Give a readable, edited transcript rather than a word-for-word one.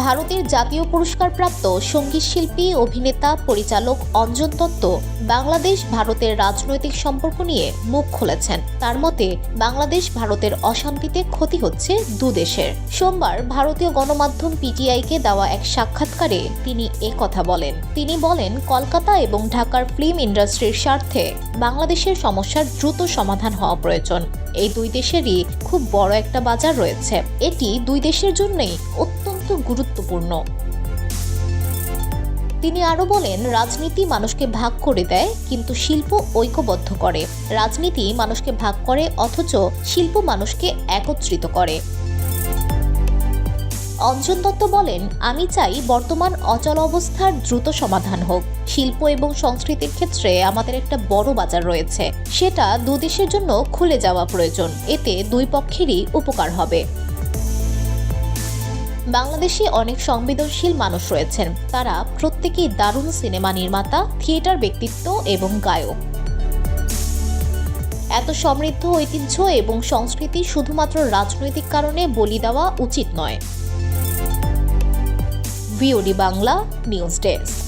ভারতের জাতীয় পুরস্কারপ্রাপ্ত সঙ্গীত শিল্পী, অভিনেতা, পরিচালক অঞ্জন দত্ত বাংলাদেশ ভারতের রাজনৈতিক সম্পর্ক নিয়ে মুখ খুলেছেন। তার মতে, বাংলাদেশ ভারতের অশান্তিতে ক্ষতি হচ্ছে দুদেশের। সোমবার ভারতীয় গণমাধ্যম পিটিআইকে দেওয়া এক সাক্ষাৎকারে তিনি কথা বলেন। তিনি বলেন, কলকাতা এবং ঢাকার ফিল্ম ইন্ডাস্ট্রির স্বার্থে বাংলাদেশের সমস্যার দ্রুত সমাধান হওয়া প্রয়োজন। এই দুই দেশেরই খুব বড় একটা বাজার রয়েছে। এটি দুই দেশের জন্যই অত্যন্ত গুরুত্বপূর্ণ। তিনি আরও বলেন, রাজনীতি মানুষকে ভাগ করে দেয়, কিন্তু শিল্প ঐক্যবদ্ধ করে। রাজনীতি মানুষকে ভাগ করে, অথচ শিল্প মানুষকে একত্রিত করে। অঞ্জন দত্ত বলেন, আমি চাই বর্তমান অচল অবস্থার দ্রুত সমাধান হোক। শিল্প এবং সংস্কৃতির ক্ষেত্রে আমাদের একটা বড় বাজার রয়েছে, সেটা দুদেশের জন্য খুলে যাওয়া প্রয়োজন। এতে দুই পক্ষেরই উপকার হবে। বাংলাদেশে অনেক সংবেদনশীল মানুষ রয়েছেন। তারা প্রত্যেকেই দারুণ সিনেমা নির্মাতা, থিয়েটার ব্যক্তিত্ব এবং গায়ক। এত সমৃদ্ধ ঐতিহ্য এবং সংস্কৃতি শুধুমাত্র রাজনৈতিক কারণে বলি দেওয়া উচিত নয়। VOD Bangla news desk.